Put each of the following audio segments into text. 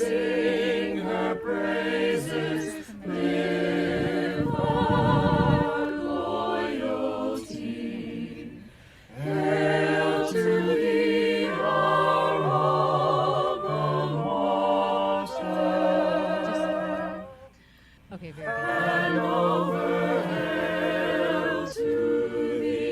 sing her praises, live our loyalty. Hail to thee, our alma mater. Okay, very good. Hanover, hail to thee.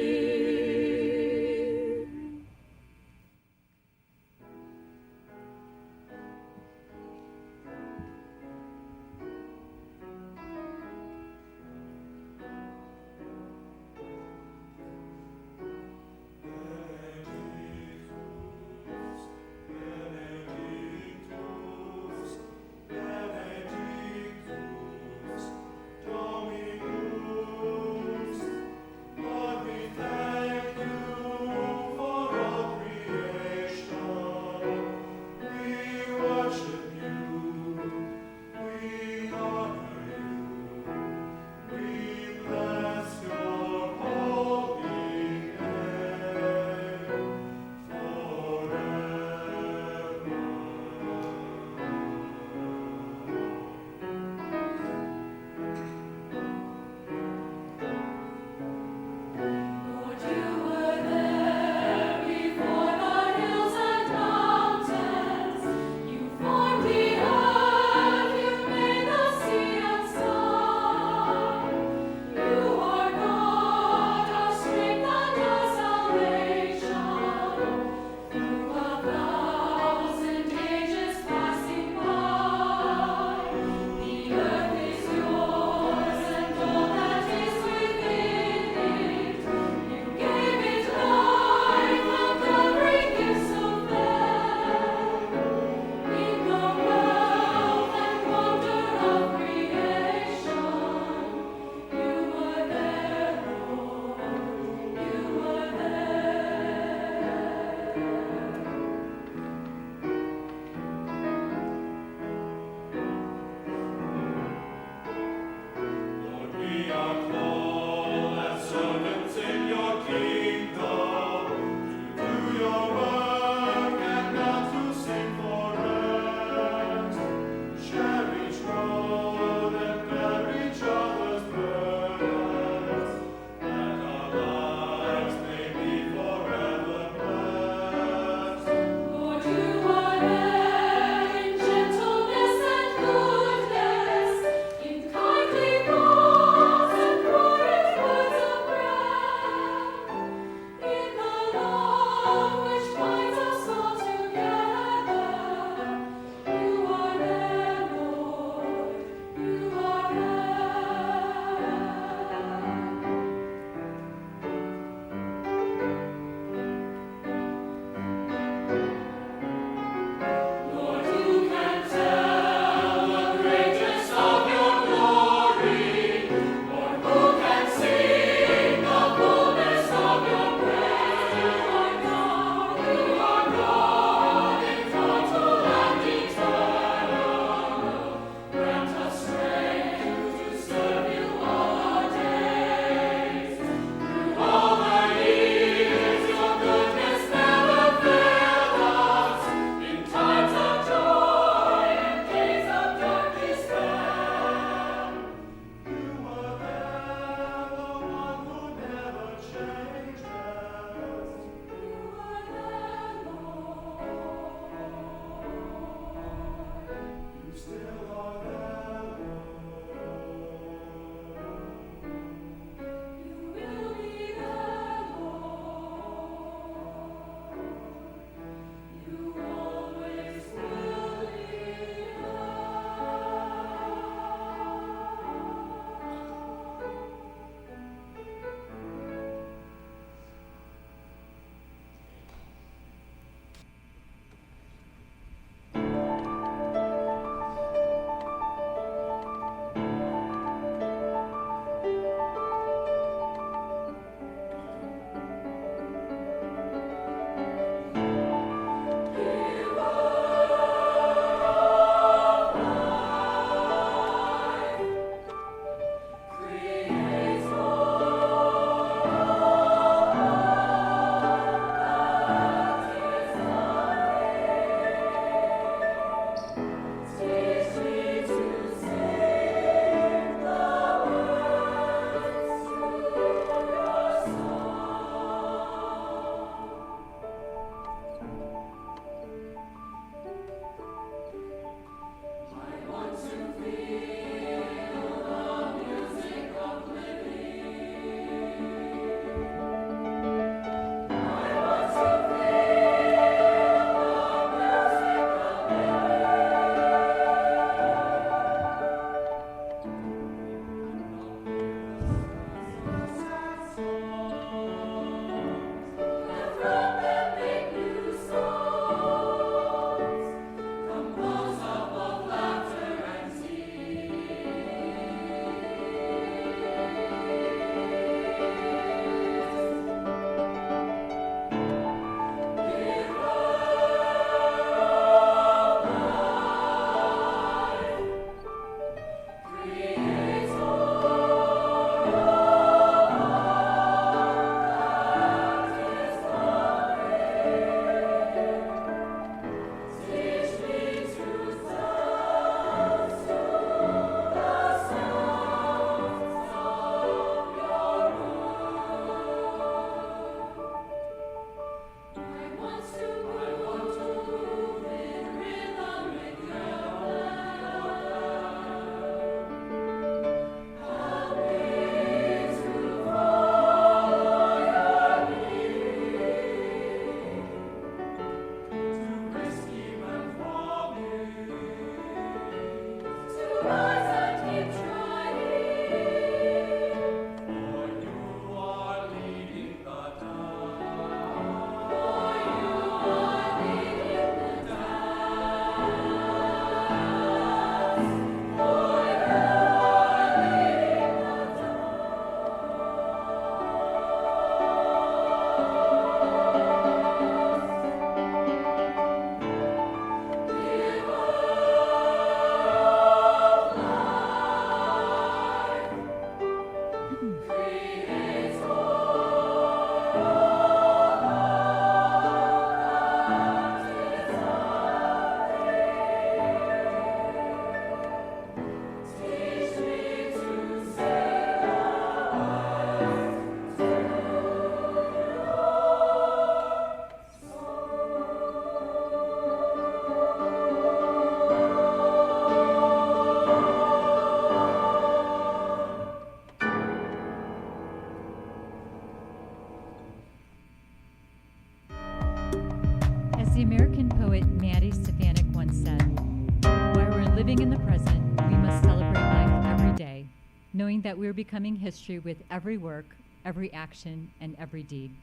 Living in the present, we must celebrate life every day, knowing that we are becoming history with every work, every action, and every deed.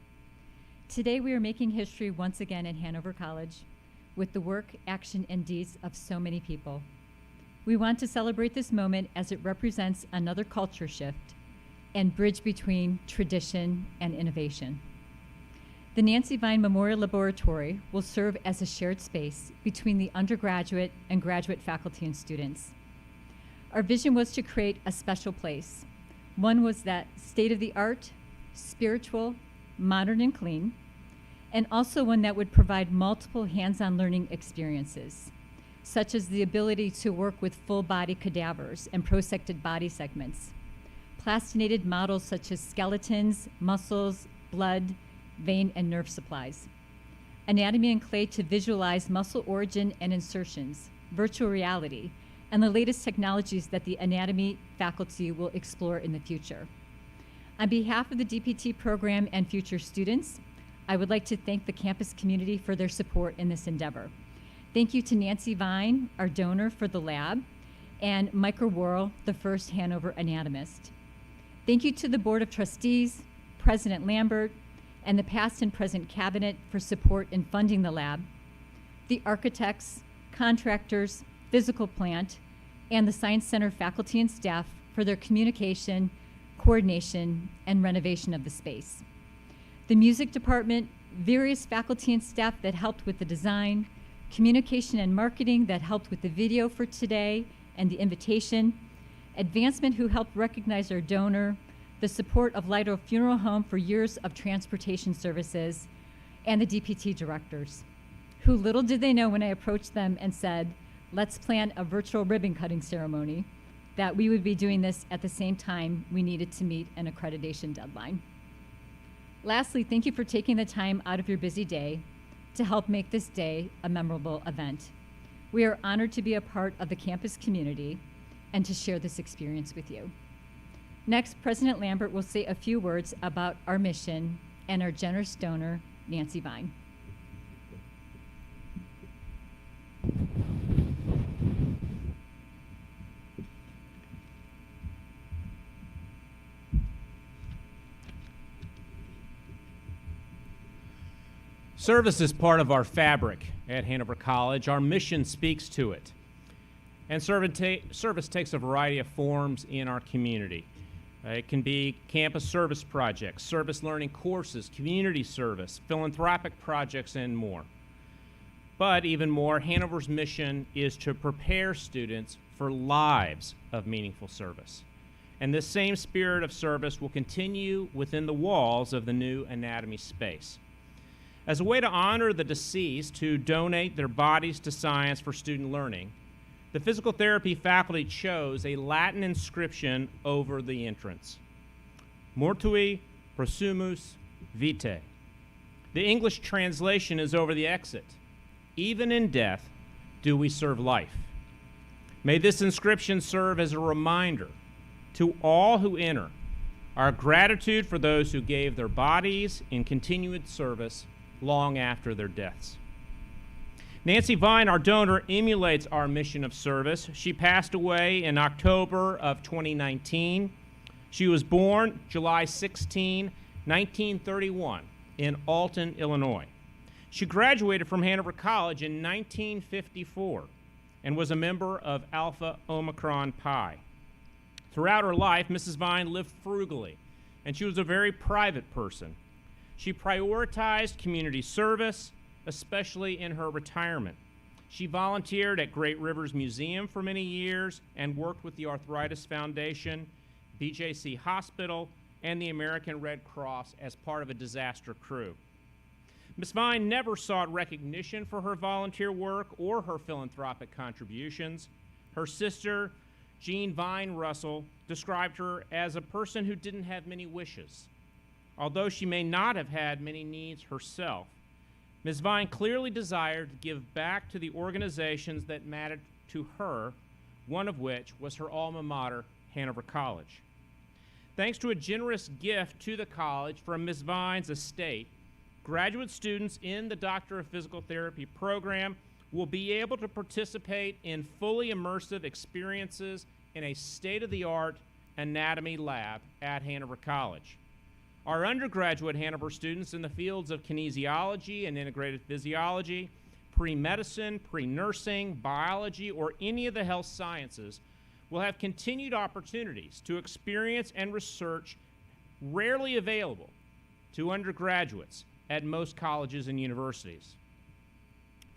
Today, we are making history once again at Hanover College with the work, action, and deeds of so many people. We want to celebrate this moment as it represents another culture shift and bridge between tradition and innovation. The Nancy Vine Memorial Laboratory will serve as a shared space between the undergraduate and graduate faculty and students. Our vision was to create a special place. One was that state-of-the-art, spiritual, modern and clean, and also one that would provide multiple hands-on learning experiences, such as the ability to work with full-body cadavers and prosected body segments, plastinated models such as skeletons, muscles, blood, vein, and nerve supplies, anatomy and clay to visualize muscle origin and insertions, virtual reality, and the latest technologies that the anatomy faculty will explore in the future. On behalf of the DPT program and future students, I would like to thank the campus community for their support in this endeavor. Thank you to Nancy Vine, our donor for the lab, and Micah Worrell, the first Hanover anatomist. Thank you to the Board of Trustees, President Lambert, and the past and present cabinet for support in funding the lab, the architects, contractors, physical plant, and the Science Center faculty and staff for their communication, coordination, and renovation of the space. The music department, various faculty and staff that helped with the design, communication and marketing that helped with the video for today and the invitation, advancement who helped recognize our donor, the support of Lido Funeral Home for years of transportation services, and the DPT directors, who little did they know when I approached them and said, let's plan a virtual ribbon cutting ceremony, that we would be doing this at the same time we needed to meet an accreditation deadline. Lastly, thank you for taking the time out of your busy day to help make this day a memorable event. We are honored to be a part of the campus community and to share this experience with you. Next, President Lambert will say a few words about our mission and our generous donor, Nancy Vine. Service is part of our fabric at Hanover College. Our mission speaks to it. And service takes a variety of forms in our community. It can be campus service projects, service learning courses, community service, philanthropic projects, and more. But even more, Hanover's mission is to prepare students for lives of meaningful service. And this same spirit of service will continue within the walls of the new anatomy space. As a way to honor the deceased who donate their bodies to science for student learning, the physical therapy faculty chose a Latin inscription over the entrance. Mortui prosumus vitae. The English translation is over the exit. Even in death do we serve life. May this inscription serve as a reminder to all who enter our gratitude for those who gave their bodies in continued service long after their deaths. Nancy Vine, our donor, emulates our mission of service. She passed away in October of 2019. She was born July 16, 1931, in Alton, Illinois. She graduated from Hanover College in 1954 and was a member of Alpha Omicron Pi. Throughout her life, Mrs. Vine lived frugally, and she was a very private person. She prioritized community service, especially in her retirement. She volunteered at Great Rivers Museum for many years and worked with the Arthritis Foundation, BJC Hospital, and the American Red Cross as part of a disaster crew. Ms. Vine never sought recognition for her volunteer work or her philanthropic contributions. Her sister, Jean Vine Russell, described her as a person who didn't have many wishes. Although she may not have had many needs herself, Ms. Vine clearly desired to give back to the organizations that mattered to her, one of which was her alma mater, Hanover College. Thanks to a generous gift to the college from Ms. Vine's estate, graduate students in the Doctor of Physical Therapy program will be able to participate in fully immersive experiences in a state-of-the-art anatomy lab at Hanover College. Our undergraduate Hanover students in the fields of kinesiology and integrated physiology, pre-medicine, pre-nursing, biology, or any of the health sciences will have continued opportunities to experience and research rarely available to undergraduates at most colleges and universities.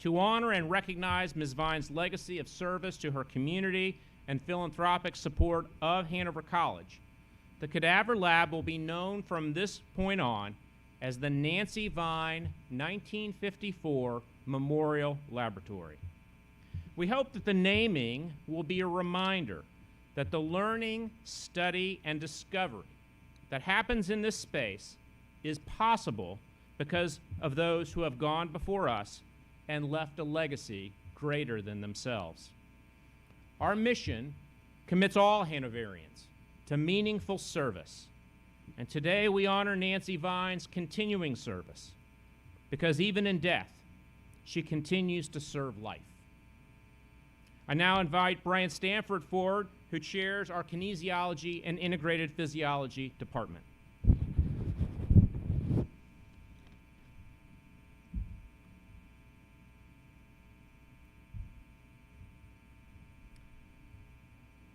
To honor and recognize Ms. Vine's legacy of service to her community and philanthropic support of Hanover College, the Cadaver Lab will be known from this point on as the Nancy Vine 1954 Memorial Laboratory. We hope that the naming will be a reminder that the learning, study, and discovery that happens in this space is possible because of those who have gone before us and left a legacy greater than themselves. Our mission commits all Hanoverians to meaningful service, and today we honor Nancy Vine's continuing service because even in death, she continues to serve life. I now invite Brian Stanford forward, who chairs our Kinesiology and Integrated Physiology Department.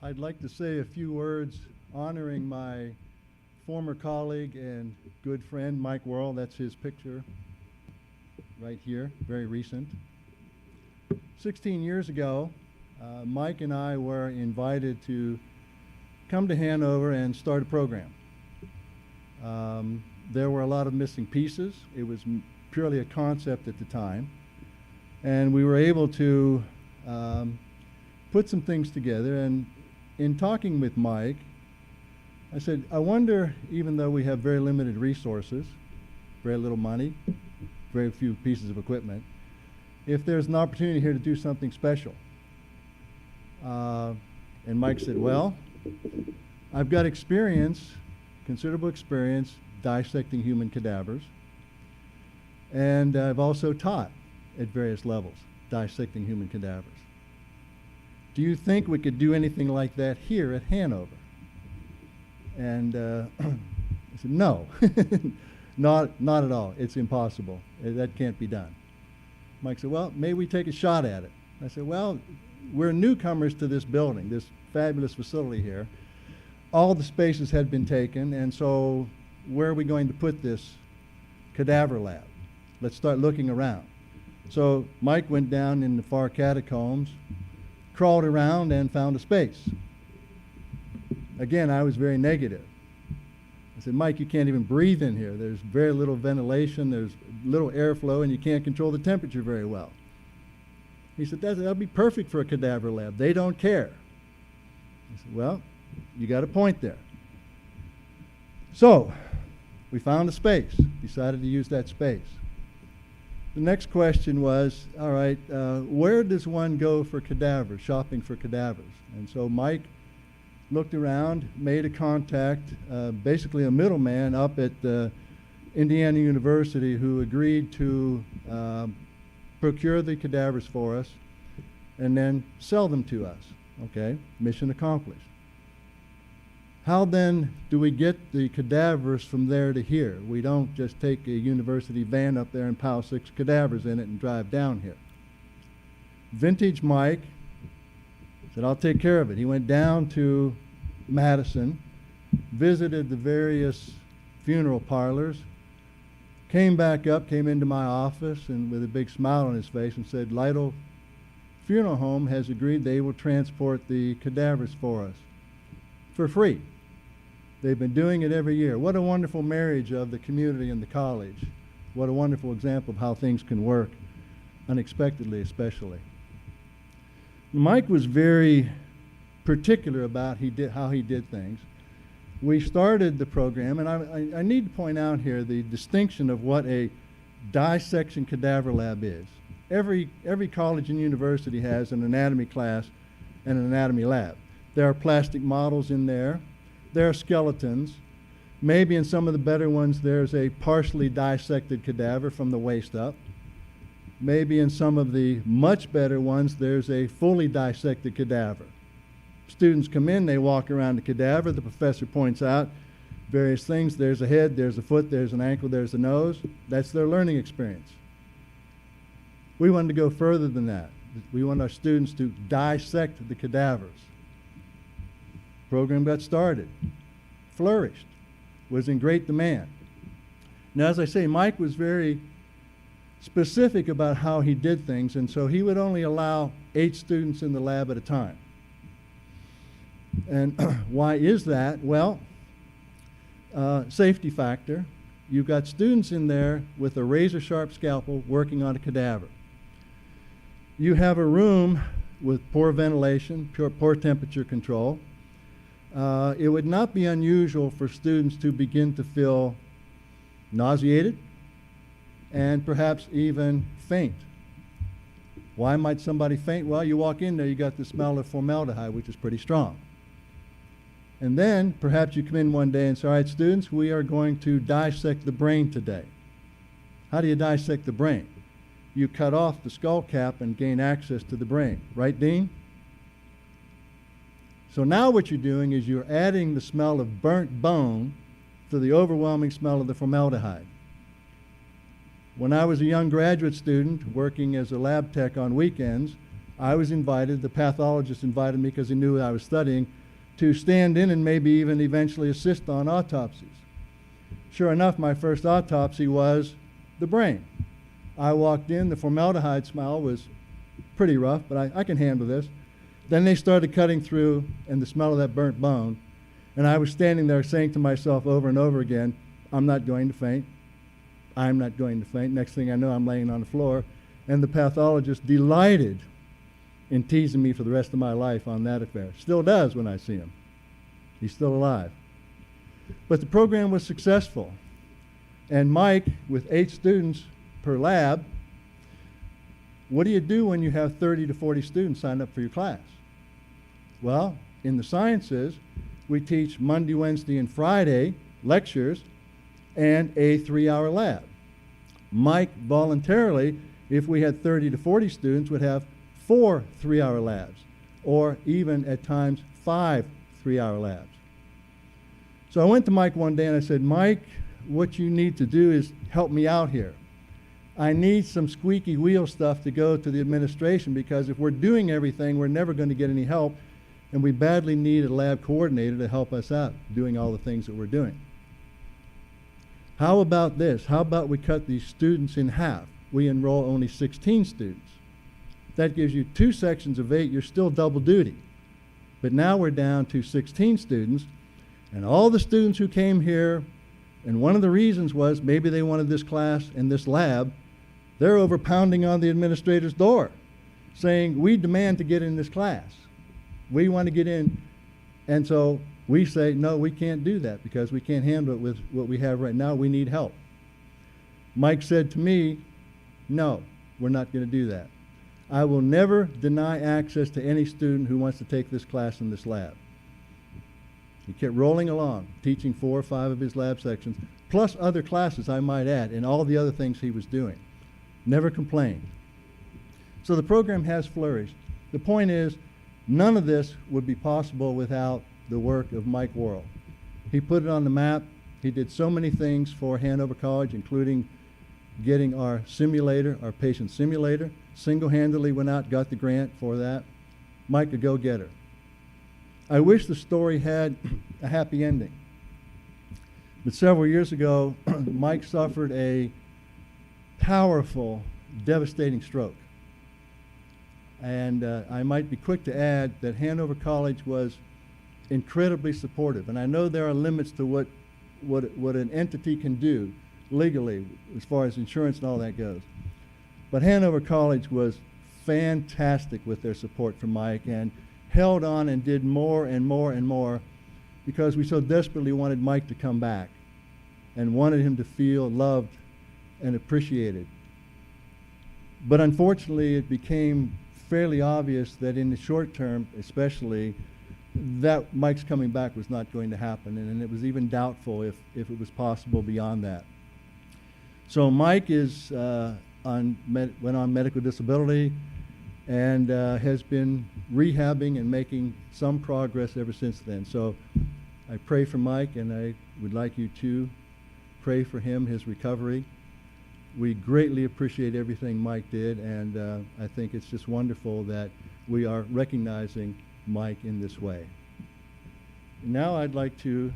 I'd like to say a few words honoring my former colleague and good friend, Mike Worrell. That's his picture right here, very recent. 16 years ago, Mike and I were invited to come to Hanover and start a program. There were a lot of missing pieces. It was purely a concept at the time. And we were able to put some things together. And in talking with Mike, I said, I wonder, even though we have very limited resources, very little money, very few pieces of equipment, if there's an opportunity here to do something special. And Mike said, well, I've got experience, considerable experience, dissecting human cadavers. And I've also taught at various levels, dissecting human cadavers. Do you think we could do anything like that here at Hanover? And I said, no, not at all. It's impossible. That can't be done. Mike said, well, maybe we take a shot at it. I said, well, we're newcomers to this building, this fabulous facility here. All the spaces had been taken, and so where are we going to put this cadaver lab? Let's start looking around. So Mike went down in the far catacombs, crawled around, and found a space. Again, I was very negative. I said, Mike, you can't even breathe in here. There's very little ventilation, there's little airflow, and you can't control the temperature very well. He said, that'll be perfect for a cadaver lab. They don't care. I said, well, you got a point there. So, we found a space, decided to use that space. The next question was, all right, where does one go for cadavers, shopping for cadavers? And so Mike looked around, made a contact, basically a middleman up at Indiana University who agreed to procure the cadavers for us and then sell them to us. Okay, mission accomplished. How then do we get the cadavers from there to here? We don't just take a university van up there and pile 6 cadavers in it and drive down here. Vintage Mike said, I'll take care of it. He went down to Madison, visited the various funeral parlors, came back up, came into my office, and with a big smile on his face and said, Lytle Funeral Home has agreed they will transport the cadavers for us for free. They've been doing it every year. What a wonderful marriage of the community and the college. What a wonderful example of how things can work, unexpectedly especially. Mike was very particular about how he did things. We started the program, and I need to point out here the distinction of what a dissection cadaver lab is. Every college and university has an anatomy class and an anatomy lab. There are plastic models in there. There are skeletons. Maybe in some of the better ones there's a partially dissected cadaver from the waist up. maybe in some of the much better ones, there's a fully dissected cadaver. Students come in, they walk around the cadaver, the professor points out various things. There's a head, there's a foot, there's an ankle, there's a nose. That's their learning experience. We wanted to go further than that. We want our students to dissect the cadavers. Program got started, flourished, was in great demand. Now, as I say, Mike was very specific about how he did things, and so he would only allow 8 students in the lab at a time. And why is that? Well, safety factor. You've got students in there with a razor-sharp scalpel working on a cadaver. You have a room with poor ventilation, poor temperature control. It would not be unusual for students to begin to feel nauseated and perhaps even faint. Why might somebody faint? Well, you walk in there, you got the smell of formaldehyde, which is pretty strong. And then perhaps you come in one day and say, all right, students, we are going to dissect the brain today. How do you dissect the brain? You cut off the skull cap and gain access to the brain. Right, Dean? So now what you're doing is you're adding the smell of burnt bone to the overwhelming smell of the formaldehyde. When I was a young graduate student working as a lab tech on weekends, I was invited, the pathologist invited me because he knew I was studying, to stand in and maybe even eventually assist on autopsies. Sure enough, my first autopsy was the brain. I walked in, the formaldehyde smell was pretty rough, but I can handle this. Then they started cutting through, and the smell of that burnt bone, and I was standing there saying to myself over and over again, I'm not going to faint. I'm not going to faint. Next thing I know, I'm laying on the floor, and the pathologist delighted in teasing me for the rest of my life on that affair. Still does when I see him. He's still alive. But the program was successful. And Mike, with 8 students per lab, what do you do when you have 30 to 40 students sign up for your class? Well, in the sciences, we teach Monday, Wednesday, and Friday lectures and a 3-hour lab. Mike voluntarily, if we had 30 to 40 students, would have 4 3-hour labs, or even at times 5 3-hour labs. So I went to Mike one day and I said, Mike, what you need to do is help me out here. I need some squeaky wheel stuff to go to the administration, because if we're doing everything, we're never going to get any help, and we badly need a lab coordinator to help us out doing all the things that we're doing. How about this? How about we cut these students in half? We enroll only 16 students. That gives you 2 sections of 8. You're still double duty. But now we're down to 16 students, and all the students who came here, and one of the reasons was maybe they wanted this class and this lab, they're over pounding on the administrator's door saying, we demand to get in this class. We want to get in. And so we say, no, we can't do that because we can't handle it with what we have right now. We need help. Mike said to me, no, we're not going to do that. I will never deny access to any student who wants to take this class in this lab. He kept rolling along, teaching 4 or 5 of his lab sections, plus other classes, I might add, and all the other things he was doing. Never complained. So the program has flourished. The point is, none of this would be possible without the work of Mike Worrell. He put it on the map. He did so many things for Hanover College, including getting our simulator, our patient simulator. Single-handedly went out, got the grant for that. Mike, a go-getter. I wish the story had a happy ending. But several years ago, Mike suffered a powerful, devastating stroke. And I might be quick to add that Hanover College was incredibly supportive. And I know there are limits to what an entity can do legally as far as insurance and all that goes. But Hanover College was fantastic with their support for Mike and held on and did more and more and more because we so desperately wanted Mike to come back and wanted him to feel loved and appreciated. But unfortunately, it became fairly obvious that in the short term, especially, that Mike's coming back was not going to happen, and it was even doubtful if it was possible beyond that. So Mike is went on medical disability and has been rehabbing and making some progress ever since then. So I pray for Mike, and I would like you to pray for him, his recovery. We greatly appreciate everything Mike did, and I think it's just wonderful that we are recognizing Mike in this way. Now I'd like to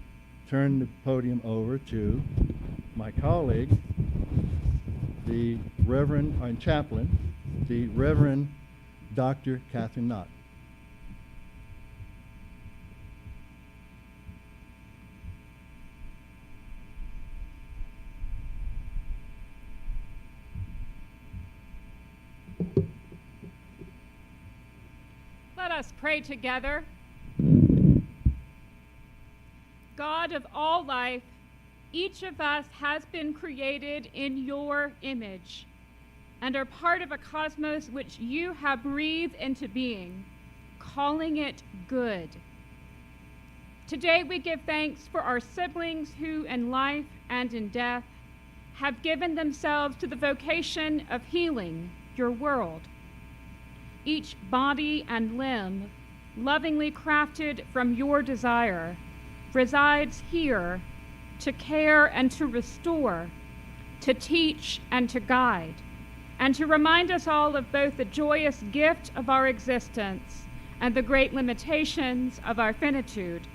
turn the podium over to my colleague, the Reverend, and chaplain, the Reverend Dr. Catherine Knott. Let us pray together. God of all life, each of us has been created in your image and are part of a cosmos which you have breathed into being, calling it good. Today we give thanks for our siblings who in life and in death have given themselves to the vocation of healing your world. Each body and limb, lovingly crafted from your desire, resides here to care and to restore, to teach and to guide, and to remind us all of both the joyous gift of our existence and the great limitations of our finitude.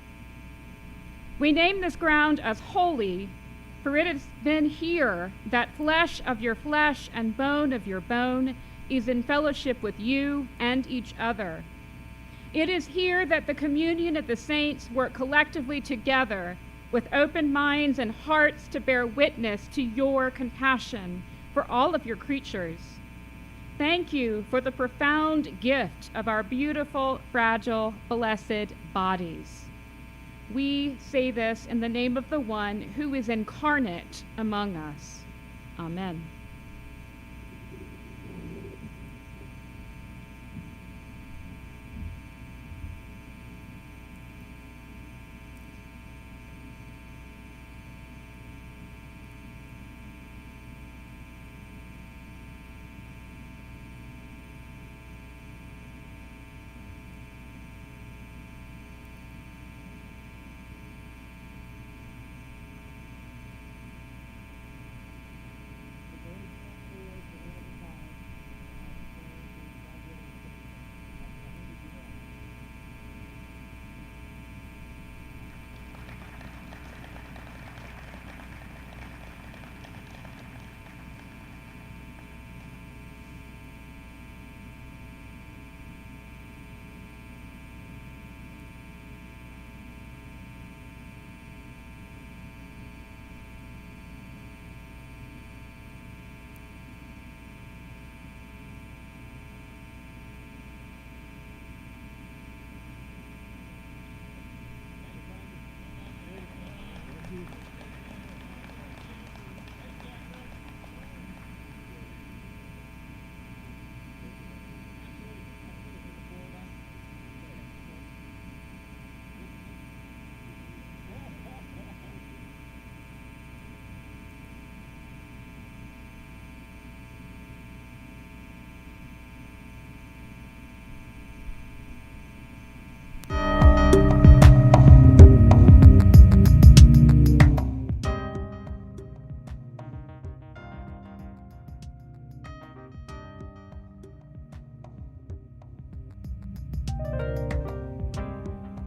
We name this ground as holy, for it has been here that flesh of your flesh and bone of your bone is in fellowship with you and each other. It is here that the communion of the saints work collectively together with open minds and hearts to bear witness to your compassion for all of your creatures. Thank you for the profound gift of our beautiful, fragile, blessed bodies. We say this in the name of the one who is incarnate among us. Amen.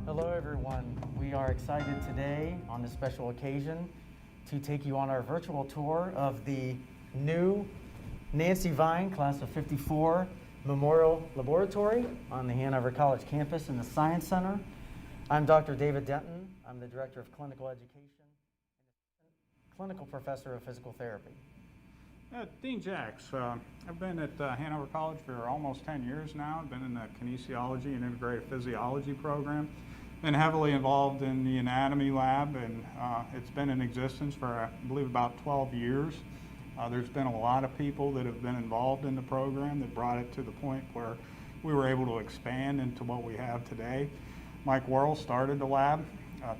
Hello everyone. We are excited today on this special occasion to take you on our virtual tour of the new Nancy Vine Class of 54 Memorial Laboratory on the Hanover College campus in the Science Center. I'm Dr. David Denton. I'm the Director of Clinical Education and Clinical Professor of Physical Therapy. Dean Jacks. I've been at Hanover College for almost 10 years now. I've been in the kinesiology and integrative physiology program. Been heavily involved in the anatomy lab, and it's been in existence for, I believe, about 12 years. There's been a lot of people that have been involved in the program that brought it to the point where we were able to expand into what we have today. Mike Worrell started the lab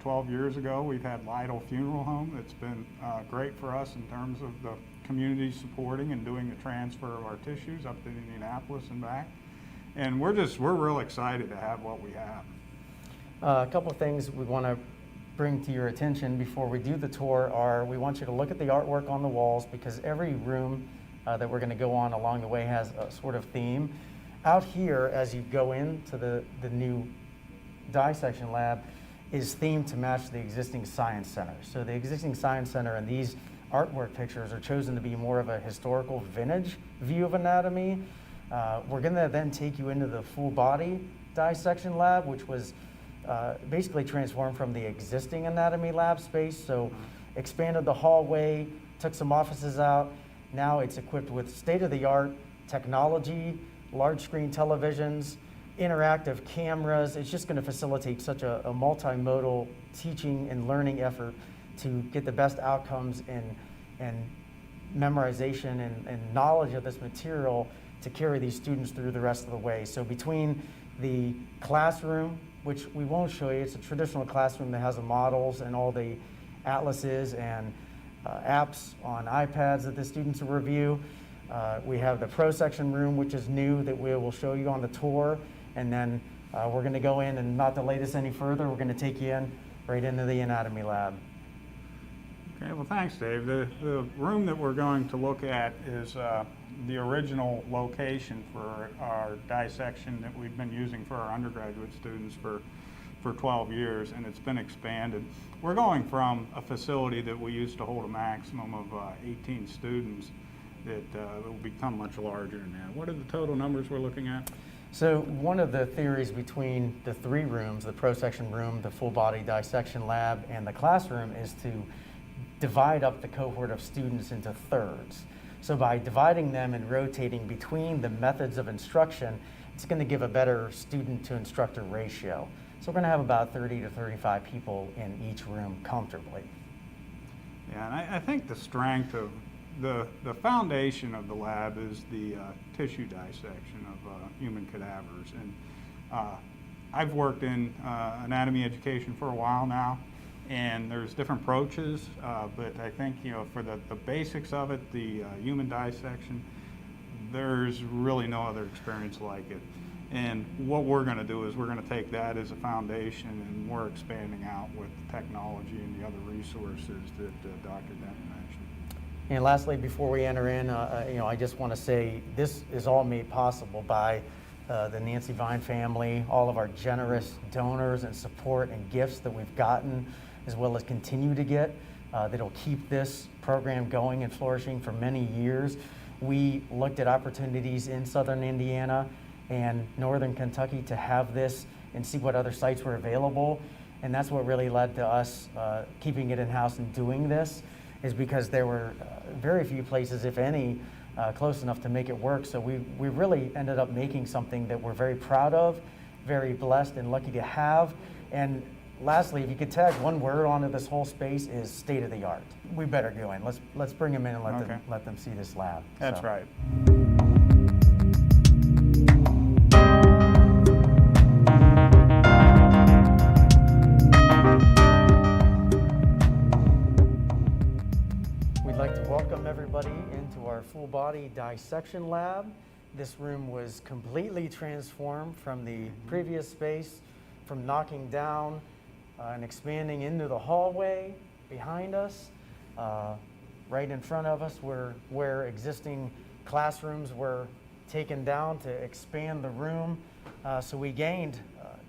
12 years ago. We've had Lytle Funeral Home. It's been great for us in terms of the community supporting and doing the transfer of our tissues up to Indianapolis and back. And we're real excited to have what we have. A couple of things we want to bring to your attention before we do the tour are we want you to look at the artwork on the walls, because every room that we're going to go on along the way has a sort of theme. Out here, as you go into the new dissection lab, is themed to match the existing science center. So the existing science center and these artwork pictures are chosen to be more of a historical vintage view of anatomy. We're going to then take you into the full body dissection lab, which was basically transformed from the existing anatomy lab space. So expanded the hallway, took some offices out. Now it's equipped with state-of-the-art technology, large screen televisions, interactive cameras. It's just going to facilitate such a multimodal teaching and learning effort to get the best outcomes and memorization and knowledge of this material to carry these students through the rest of the way. So between the classroom, which we won't show you, it's a traditional classroom that has the models and all the atlases and apps on iPads that the students will review. We have the pro section room, which is new, that we will show you on the tour. And then we're going to go in, and not delay this any further, we're going to take you in right into the anatomy lab. Okay, well, thanks, Dave. The room that we're going to look at is the original location for our dissection that we've been using for our undergraduate students for 12 years, and it's been expanded. We're going from a facility that we used to hold a maximum of 18 students that will become much larger now. What are the total numbers we're looking at? So one of the theories between the three rooms, the pro section room, the full body dissection lab, and the classroom, is to divide up the cohort of students into thirds. So by dividing them and rotating between the methods of instruction, it's going to give a better student to instructor ratio. So we're going to have about 30 to 35 people in each room comfortably. Yeah, and I think the strength of the foundation of the lab is the tissue dissection of human cadavers. And I've worked in anatomy education for a while now, and there's different approaches, but I think, for the basics of it, the human dissection, there's really no other experience like it. And what we're going to do is we're going to take that as a foundation, and we're expanding out with the technology and the other resources that Dr. Denton mentioned. And lastly, before we enter in, I just want to say this is all made possible by the Nancy Vine family, all of our generous donors and support and gifts that we've gotten, as well as continue to get, that'll keep this program going and flourishing for many years. We looked at opportunities in southern Indiana and northern Kentucky to have this and see what other sites were available. And that's what really led to us keeping it in-house and doing this, is because there were very few places, if any, close enough to make it work. So we really ended up making something that we're very proud of, very blessed and lucky to have. And lastly, if you could tag one word onto this whole space, is state of the art. We better go in. Let's bring them in and let them see this lab. That's right. We'd like to welcome everybody into our full body dissection lab. This room was completely transformed from the previous space, from knocking down and expanding into the hallway behind us. Right in front of us where existing classrooms were taken down to expand the room. So we gained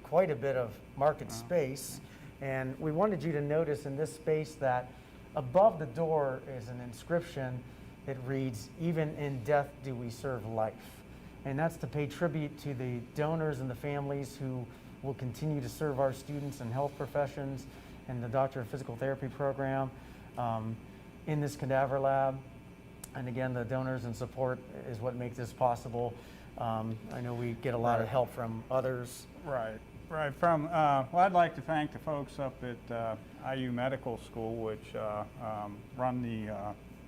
quite a bit of market space. And we wanted you to notice in this space that above the door is an inscription that reads, "Even in death do we serve life." And that's to pay tribute to the donors and the families who will continue to serve our students and health professions and the Doctor of Physical Therapy program in this cadaver lab. And again, the donors and support is what makes this possible. I know we get a lot of help from others. Right. Well, I'd like to thank the folks up at IU Medical School, which run the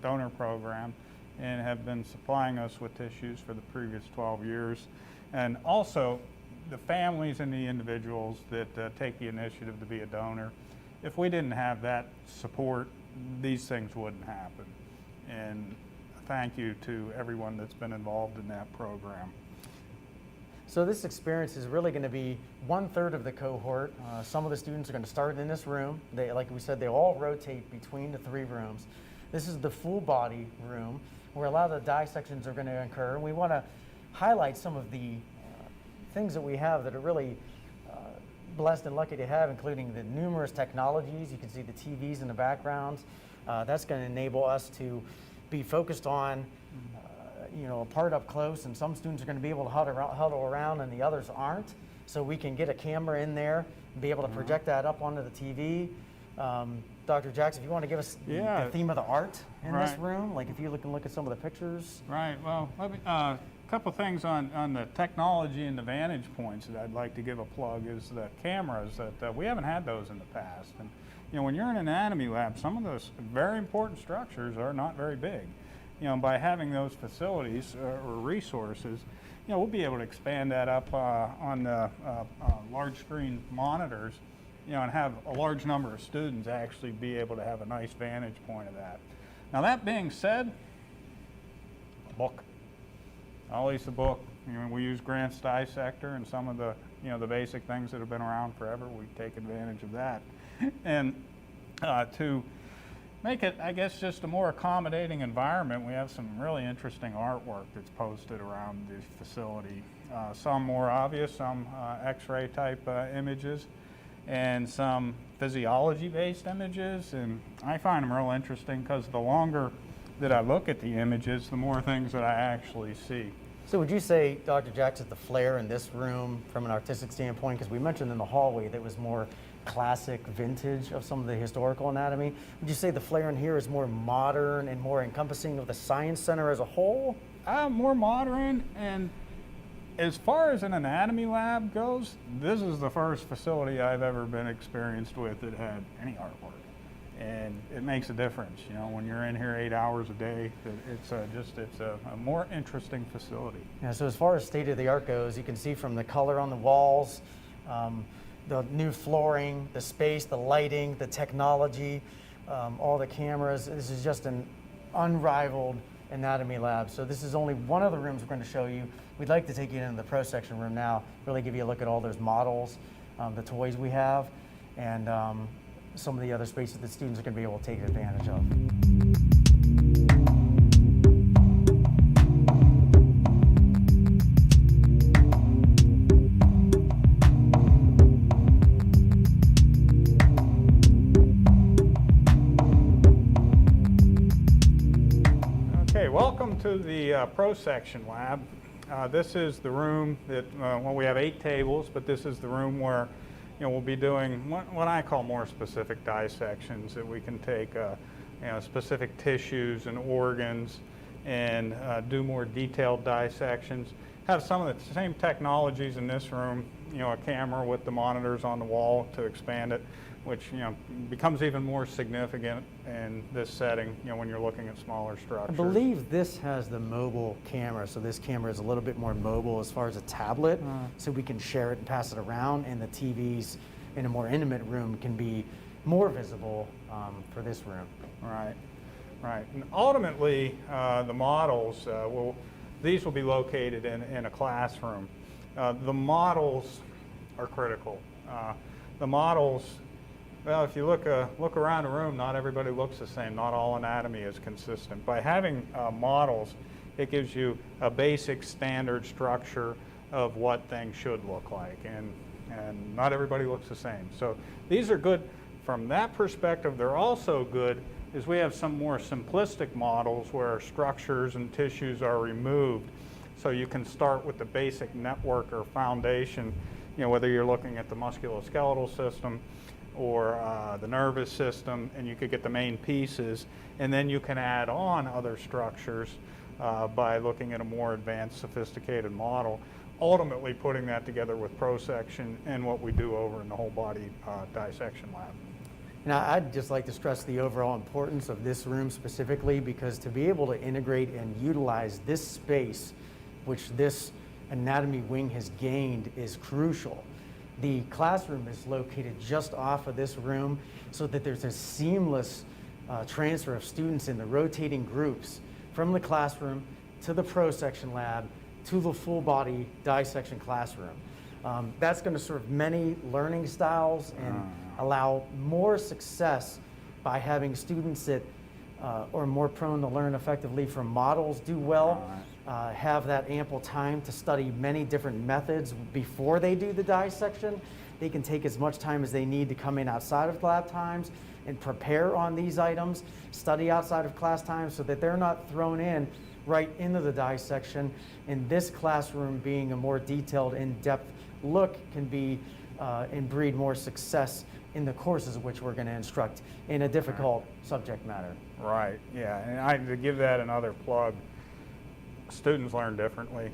donor program and have been supplying us with tissues for the previous 12 years. And also the families and the individuals that take the initiative to be a donor. If we didn't have that support, these things wouldn't happen. And thank you to everyone that's been involved in that program. So this experience is really going to be 1/3 of the cohort. Some of the students are going to start in this room. They, like we said, they all rotate between the 3 rooms. This is the full body room where a lot of the dissections are going to occur. We want to highlight some of the things that we have that are really blessed and lucky to have, including the numerous technologies. You can see the TVs in the background. That's going to enable us to be focused on a part up close, and some students are going to be able to huddle around and the others aren't. So we can get a camera in there and be able to project that up onto the TV. Dr. Jackson, if you want to give us the theme of the art in this room, like if you look at some of the pictures. Right, well, a couple things on the technology and the vantage points that I'd like to give a plug is the cameras that we haven't had those in the past. And when you're in an anatomy lab, some of those very important structures are not very big. By having those facilities or resources, we'll be able to expand that up on the large screen monitors, and have a large number of students actually be able to have a nice vantage point of that. Now that being said, a book. Always the book. We use Grant's Dissector and some of the the basic things that have been around forever. We take advantage of that, and to make it, I guess, just a more accommodating environment, we have some really interesting artwork that's posted around the facility. Some more obvious, some X-ray type images, and some physiology-based images. And I find them real interesting because the longer that I look at the images, the more things that I actually see. So would you say, Dr. Jackson, the flair in this room from an artistic standpoint, because we mentioned in the hallway that was more classic vintage of some of the historical anatomy, would you say the flair in here is more modern and more encompassing of the Science Center as a whole? More modern, and as far as an anatomy lab goes, this is the first facility I've ever been experienced with that had any artwork. And it makes a difference, when you're in here 8 hours a day, it's a more interesting facility. Yeah, so as far as state of the art goes, you can see from the color on the walls, the new flooring, the space, the lighting, the technology, all the cameras. This is just an unrivaled anatomy lab. So this is only one of the rooms we're going to show you. We'd like to take you into the pro section room now, really give you a look at all those models, the toys we have, and some of the other spaces that students are going to be able to take advantage of. Okay, welcome to the pro section lab. This is the room that, we have 8 tables, but this is the room where we'll be doing what I call more specific dissections, that we can take specific tissues and organs and do more detailed dissections. Have some of the same technologies in this room, a camera with the monitors on the wall to expand it, which becomes even more significant in this setting, when you're looking at smaller structures. I believe this has the mobile camera, so this camera is a little bit more mobile as far as a tablet, so we can share it and pass it around, and the TVs in a more intimate room can be more visible for this room. Right, right. And ultimately, the models, these will be located in a classroom. The models are critical. The models, well, if you look around the room, not everybody looks the same. Not all anatomy is consistent. By having models, it gives you a basic standard structure of what things should look like, and not everybody looks the same. So these are good from that perspective. They're also good is we have some more simplistic models where structures and tissues are removed. So you can start with the basic network or foundation, whether you're looking at the musculoskeletal system or the nervous system, and you could get the main pieces, and then you can add on other structures by looking at a more advanced, sophisticated model, ultimately putting that together with prosection and what we do over in the whole body dissection lab. Now, I'd just like to stress the overall importance of this room specifically, because to be able to integrate and utilize this space, which this anatomy wing has gained, is crucial. The classroom is located just off of this room so that there's a seamless transfer of students in the rotating groups from the classroom to the pro section lab to the full body dissection classroom. That's going to serve many learning styles and allow more success by having students that are more prone to learn effectively from models do well, have that ample time to study many different methods before they do the dissection. They can take as much time as they need to come in outside of lab times and prepare on these items, study outside of class time so that they're not thrown in right into the dissection. And this classroom being a more detailed, in-depth look can be and breed more success in the courses which we're going to instruct in a difficult subject matter. Right, yeah, and to give that another plug, students learn differently.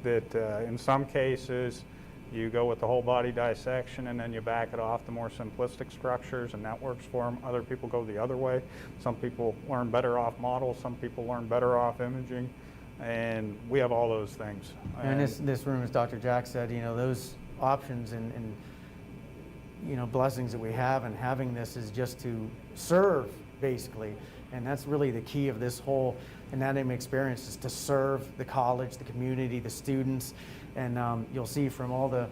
In some cases, you go with the whole body dissection and then you back it off to more simplistic structures, and that works for them. Other people go the other way. Some people learn better off models, some people learn better off imaging, and we have all those things. And this room, as Dr. Jack said, those options and blessings that we have, and having this is just to serve, basically. And that's really the key of this whole anatomy experience, is to serve the college, the community, the students. And you'll see from all the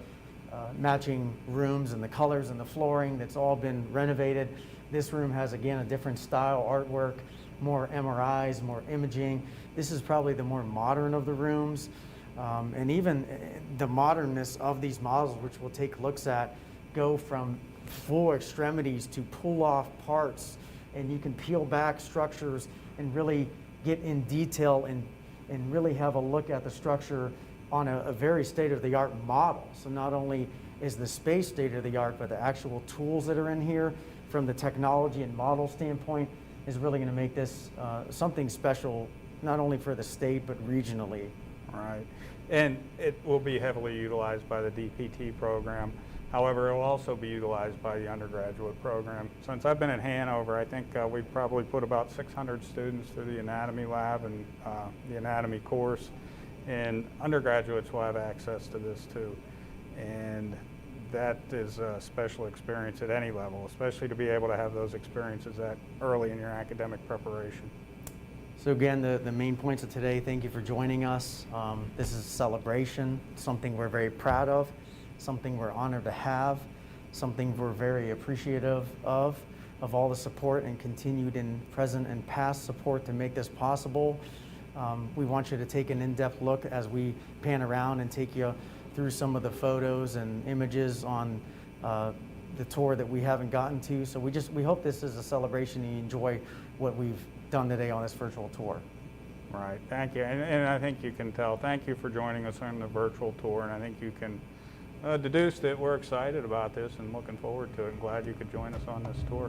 matching rooms and the colors and the flooring that's all been renovated. This room has, again, a different style artwork, more MRIs, more imaging. This is probably the more modern of the rooms. And even the modernness of these models, which we'll take looks at, go from full extremities to pull off parts, and you can peel back structures and really get in detail and really have a look at the structure on a very state-of-the-art model. So not only is the space state-of-the-art, but the actual tools that are in here from the technology and model standpoint is really going to make this something special, not only for the state, but regionally. Right, and it will be heavily utilized by the DPT program. However, it will also be utilized by the undergraduate program. Since I've been at Hanover, I think we've probably put about 600 students through the anatomy lab and the anatomy course, and undergraduates will have access to this too. And that is a special experience at any level, especially to be able to have those experiences that early in your academic preparation. So again, the main points of today, thank you for joining us. This is a celebration, something we're very proud of, something we're honored to have, something we're very appreciative of all the support and continued and present and past support to make this possible. We want you to take an in-depth look as we pan around and take you through some of the photos and images on the tour that we haven't gotten to. So we hope this is a celebration and you enjoy what we've done today on this virtual tour. Right, thank you. And I think you can tell. Thank you for joining us on the virtual tour, and I think you can deduce that we're excited about this and looking forward to it, and glad you could join us on this tour.